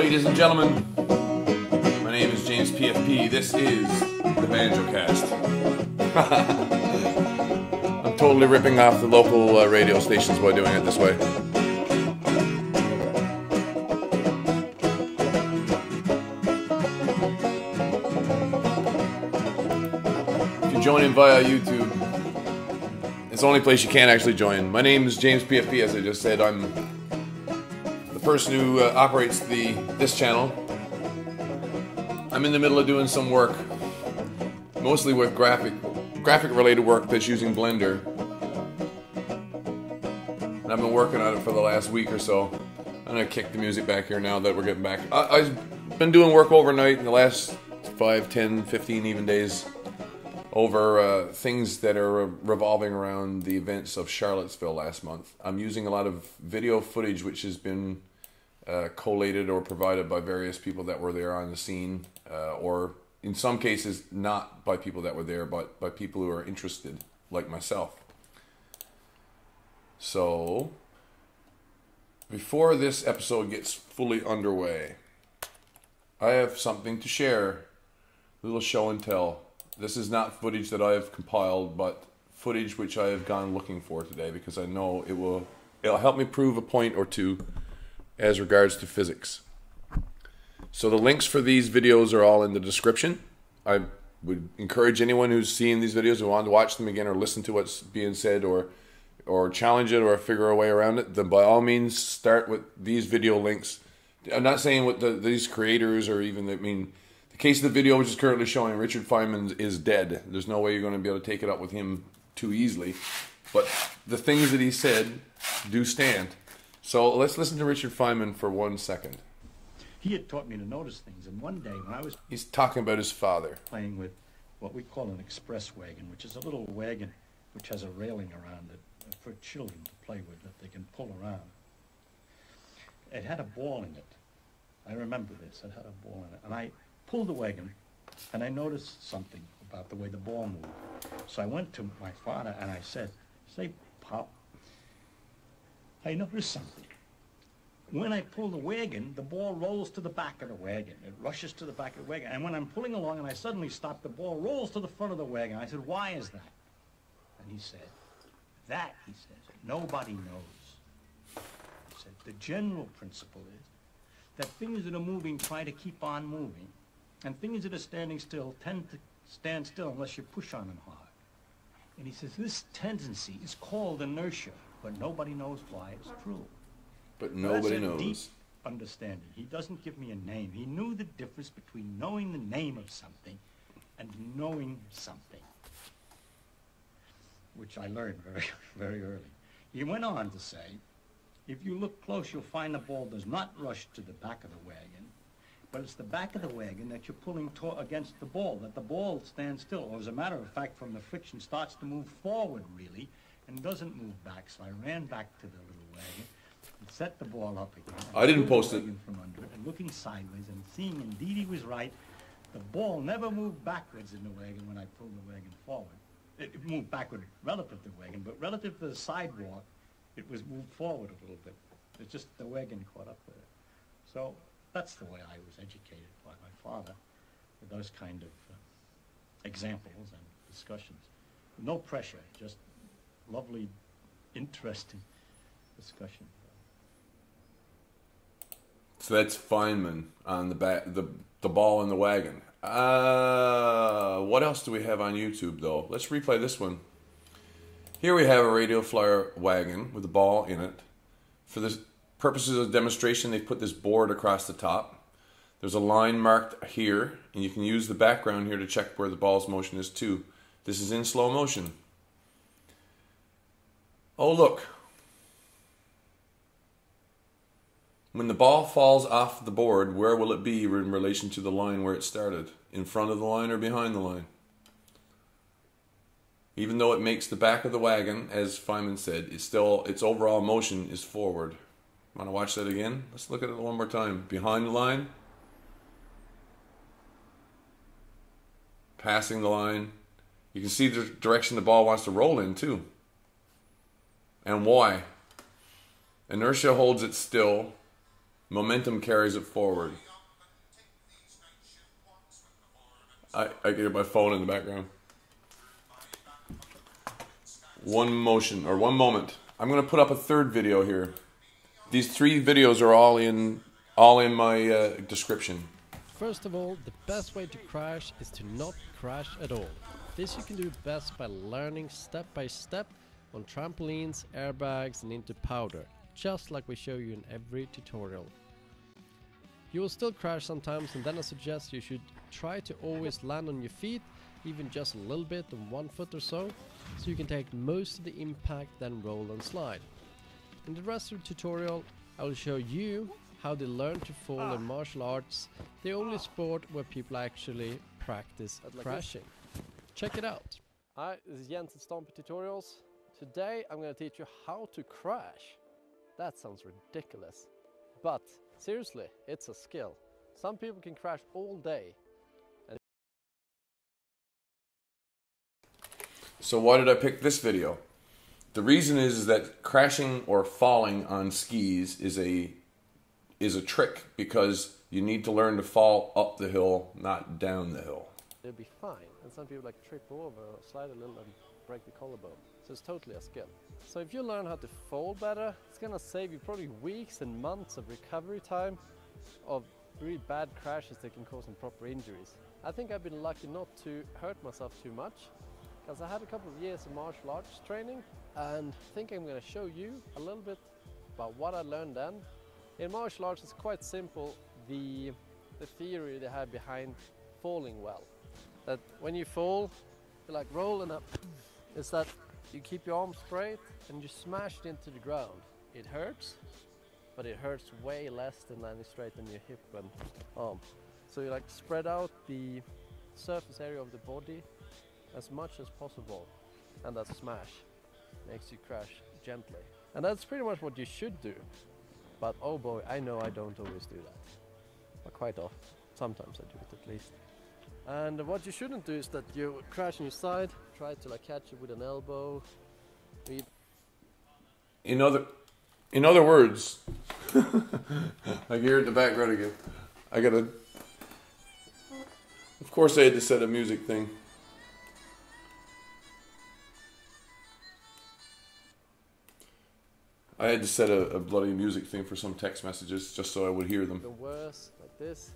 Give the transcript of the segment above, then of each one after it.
Ladies and gentlemen, my name is James PFP. This is the Banjocast. I'm totally ripping off the local radio stations by doing it this way. If you join in via YouTube, it's the only place you can actually join. My name is James PFP, as I just said. I'm the person who operates this channel. I'm in the middle of doing some work, mostly with graphic related work that's using Blender, and I've been working on it for the last week or so. I'm gonna kick the music back here now that we're getting back. I've been doing work overnight in the last 5, 10, 15 even days over things that are revolving around the events of Charlottesville last month. I'm using a lot of video footage which has been collated or provided by various people that were there on the scene, or in some cases not by people that were there, but by people who are interested, like myself. So, before this episode gets fully underway, I have something to share, a little show and tell. This is not footage that I have compiled, but footage which I have gone looking for today because I know it'll help me prove a point or two as regards to physics. So the links for these videos are all in the description. I would encourage anyone who's seeing these videos who wants to watch them again or listen to what's being said or challenge it or figure a way around it, then by all means start with these video links. I'm not saying what these creators or even, the case of the video which is currently showing, Richard Feynman is dead. There's no way you're going to be able to take it up with him too easily. But the things that he said do stand. So let's listen to Richard Feynman for 1 second. He had taught me to notice things, and one day when I was He's talking about his father. playing with what we call an express wagon, which is a little wagon which has a railing around it for children to play with that they can pull around. It had a ball in it. I remember this. It had a ball in it. And I pulled the wagon, and I noticed something about the way the ball moved. So I went to my father, and I said, "Say, Pop, I noticed something. When I pull the wagon, the ball rolls to the back of the wagon. It rushes to the back of the wagon. And when I'm pulling along and I suddenly stop, the ball rolls to the front of the wagon." I said, "Why is that?" And he said, he says, "nobody knows." He said, "The general principle is that things that are moving try to keep on moving, and things that are standing still tend to stand still unless you push on them hard." And he says, "This tendency is called inertia, but nobody knows why it's true." But nobody That's a deep knows. understanding. He doesn't give me a name. He knew the difference between knowing the name of something and knowing something, which I learned very, very early. He went on to say, if you look close, you'll find the ball does not rush to the back of the wagon, but it's the back of the wagon that you're pulling against the ball, that the ball stands still, or as a matter of fact, from the friction, starts to move forward, really, and doesn't move back. So I ran back to the little wagon and set the ball up again. I didn't post it. From under it, and looking sideways and seeing indeed he was right. The ball never moved backwards in the wagon when I pulled the wagon forward. It moved backward relative to the wagon, but relative to the sidewalk, it was moved forward a little bit. It's just the wagon caught up with it. So that's the way I was educated by my father, with those kind of examples and discussions. No pressure, just lovely, interesting discussion. So that's Feynman on the back, the ball in the wagon. What else do we have on YouTube though? Let's replay this one. Here we have a radio flyer wagon with a ball in it. For the purposes of demonstration, they put this board across the top. There's a line marked here, and you can use the background here to check where the ball's motion is too. This is in slow motion. Oh look. When the ball falls off the board, where will it be in relation to the line where it started? In front of the line or behind the line? Even though it makes the back of the wagon, as Feynman said, its overall motion is forward. Want to watch that again? Let's look at it one more time. Behind the line. Passing the line. You can see the direction the ball wants to roll in too. And why? Inertia holds it still Momentum carries it forward. I can hear my phone in the background. One motion, or one moment. I'm going to put up a third video here. These 3 videos are all in my description. First of all, the best way to crash is to not crash at all. This you can do best by learning step by step on trampolines, airbags and into powder, just like we show you in every tutorial. You will still crash sometimes, and then I suggest you should try to always land on your feet, even just a little bit on 1 foot or so you can take most of the impact, then roll and slide. In the rest of the tutorial I will show you how they learn to fall in martial arts, the only sport where people actually practice crashing. Check it out. Hi, this is Jens at Stompy Tutorials. Today I'm going to teach you how to crash. That sounds ridiculous, but seriously, it's a skill. Some people can crash all day. So why did I pick this video? The reason is that crashing or falling on skis is a trick, because you need to learn to fall up the hill, not down the hill. It'll be fine, and some people like trip over or slide a little and break the collarbone. So it's totally a skill. So if you learn how to fall better, it's gonna save you probably weeks and months of recovery time of really bad crashes that can cause some proper injuries. I think I've been lucky not to hurt myself too much, because I had a couple of years of martial arts training, and I think I'm going to show you a little bit about what I learned then. In martial arts it's quite simple, the theory they have behind falling well. That when you fall, you're like rolling up, is that you keep your arms straight and you smash it into the ground. It hurts, but it hurts way less than landing straight on your hip and arm. So you like spread out the surface area of the body as much as possible, and that smash makes you crash gently. And that's pretty much what you should do. But oh boy, I know I don't always do that. But quite often. Sometimes I do it at least. And what you shouldn't do is that you crash on your side, try to like catch it with an elbow. In other words, I hear it in the background again. Of course I had to set a music thing. I had to set a bloody music thing for some text messages just so I would hear them. The worst, like this.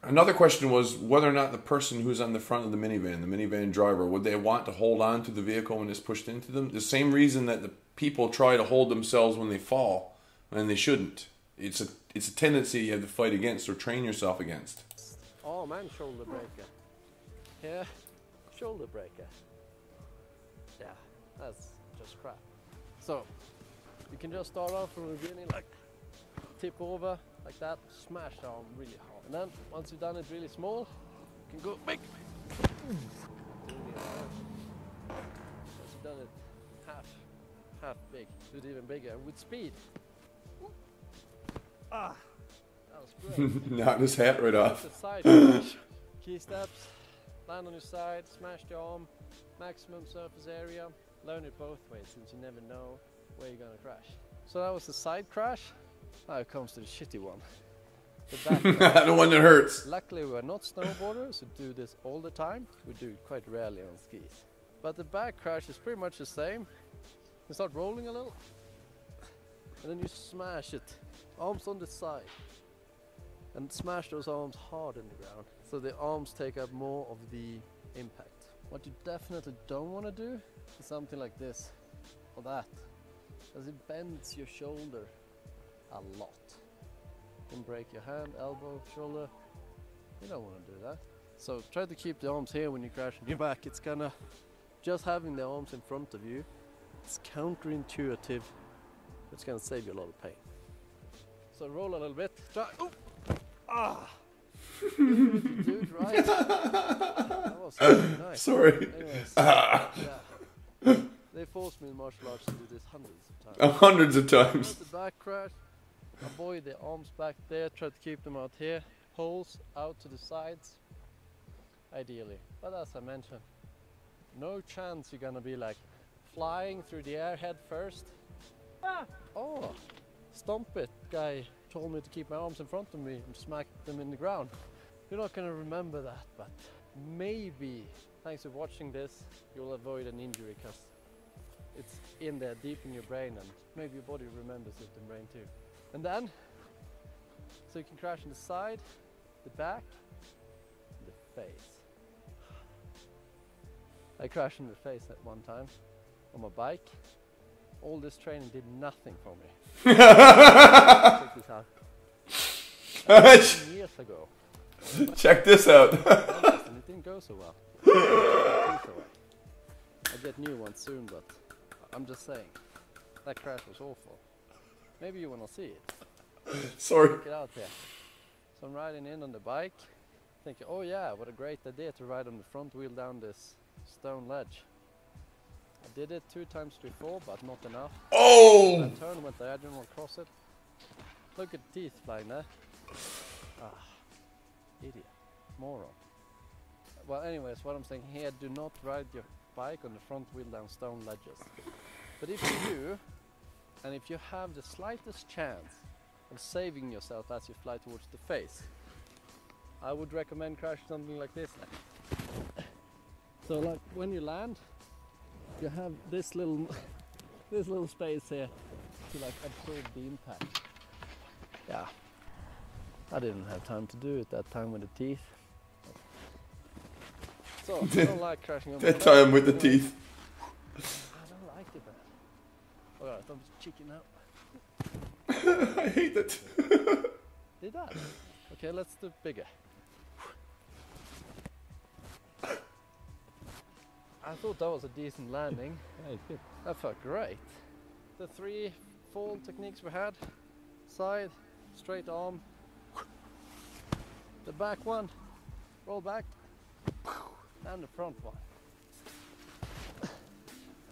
Another question was whether or not the person who's on the front of the minivan driver, would they want to hold on to the vehicle when it's pushed into them? The same reason that the people try to hold themselves when they fall, and they shouldn't. It's a tendency you have to fight against or train yourself against. Arm and shoulder breaker. Yeah, shoulder breaker. Yeah, that's just crap. So, you can just start off from the beginning, like tip over, like that, smash the arm really hard. And then, once you've done it really small, you can go big. Once you've done it half big, do it even bigger, and with speed. Ah, that was great. Knocked his hat right off. The side crash. Key steps, land on your side, smash the arm, maximum surface area. Learn it both ways, since you never know where you're gonna crash. So that was the side crash. Now it comes to the shitty one. The back crash. The one that hurts. Luckily we're not snowboarders who do this all the time. We do it quite rarely on skis. But the back crash is pretty much the same. You start rolling a little, and then you smash it. Arms on the side. And smash those arms hard in the ground, so the arms take up more of the impact. What you definitely don't want to do is something like this or that, as it bends your shoulder a lot. You can break your hand, elbow, shoulder. You don't want to do that. So try to keep the arms here when you crash on your back. It's kinda, just having the arms in front of you, it's counterintuitive. It's gonna save you a lot of pain. So roll a little bit. Try. Oh! Ah! Dude, right? That was really nice. Sorry. Anyways, yeah. They forced me in martial arts to do this hundreds of times. Hundreds of times. The back crash, avoid the arms back there, try to keep them out here. Holes out to the sides, ideally. But as I mentioned, no chance you're gonna be like flying through the air head first. Ah! Oh, stomp it. Guy told me to keep my arms in front of me and smack them in the ground. You're not gonna remember that, but maybe thanks to watching this, you'll avoid an injury because it's in there deep in your brain, and maybe your body remembers it in brain too. And then, so you can crash in the side, the back, and the face. I crashed in the face at one time on my bike. All this training did nothing for me. Check this out. 10 years ago. Check this out. And it didn't go so well. I'll get new ones soon, but I'm just saying that crash was awful. Maybe you want to see it. Sorry. Check it out there. So I'm riding in on the bike, thinking, oh yeah, what a great idea to ride on the front wheel down this stone ledge. I did it 2 times before, but not enough. Oh! I turned, went diagonal across it. Look at the teeth flying there. Ah, idiot, moron. Well, anyways, what I'm saying here, do not ride your bike on the front wheel down stone ledges. But if you do, and if you have the slightest chance of saving yourself as you fly towards the face, I would recommend crashing something like this. So like when you land, you have this little this little space here to like absorb the impact. Yeah, I didn't have time to do it that time with the teeth. So I don't like crashing on my That face. time with the teeth. I don't like it, man. Alright, I'm just checking out. I hate it. Did that? Okay, let's do bigger. I thought that was a decent landing. Yeah, it's good. That felt great. The 3 fall techniques we had: side, straight arm, the back one, roll back, and the front one.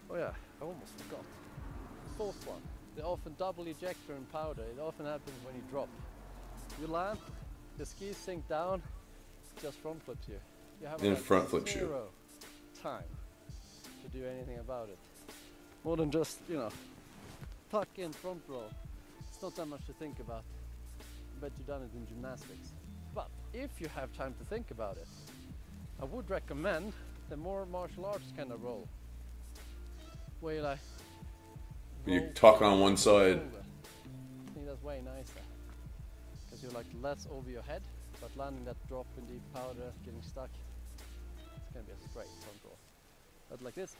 Oh yeah, I almost forgot. 4th one, the often double ejector in powder. It often happens when you drop. You land, the skis sink down, just front flips you. You have And like front flips you. 0 time to do anything about it. More than just, you know, tuck in front roll. It's not that much to think about. I bet you've done it in gymnastics. But if you have time to think about it, I would recommend the more martial arts kind of roll, where you like You roll tuck on one shoulder. side. I think that's way nicer, because you're like less over your head, but landing that drop in deep powder, getting stuck, it's gonna be a straight front roll. But like this,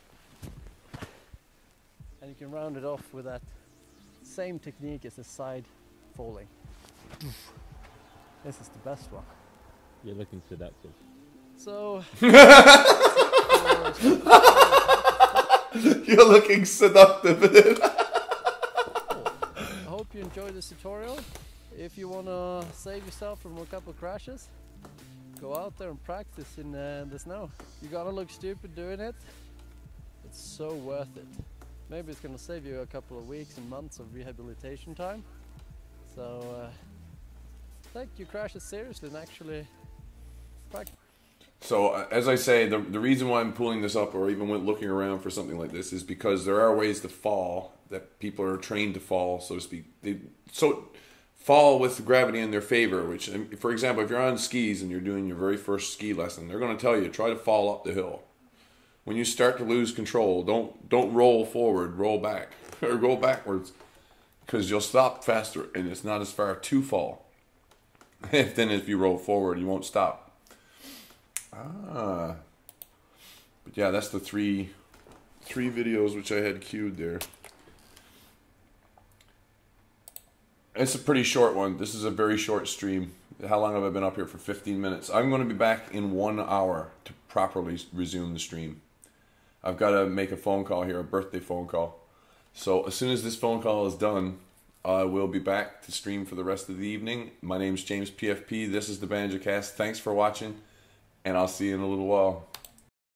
and you can round it off with that same technique as the side falling. This is the best one. You're looking seductive. So You're looking seductive. I hope you enjoyed this tutorial. If you want to save yourself from a couple of crashes, go out there and practice in the snow. You're gonna look stupid doing it. It's so worth it. Maybe it's gonna save you a couple of weeks and months of rehabilitation time. So take your crashes seriously and actually practice. So, as I say, the reason why I'm pulling this up or even went looking around for something like this is because there are ways to fall that people are trained to fall, so to speak. So fall with gravity in their favor, which, for example, if you're on skis and you're doing your very first ski lesson, they're going to tell you, try to fall up the hill. When you start to lose control, don't roll forward, roll back, or go backwards, because you'll stop faster and it's not as far to fall. Then if you roll forward, you won't stop. But yeah, that's the three videos which I had queued there. It's a pretty short one. This is a very short stream. How long have I been up here? For 15 minutes. I'm going to be back in 1 hour to properly resume the stream. I've got to make a phone call here, a birthday phone call. So as soon as this phone call is done, I will be back to stream for the rest of the evening. My name's James PFP. This is the Banjocast. Thanks for watching, and I'll see you in a little while.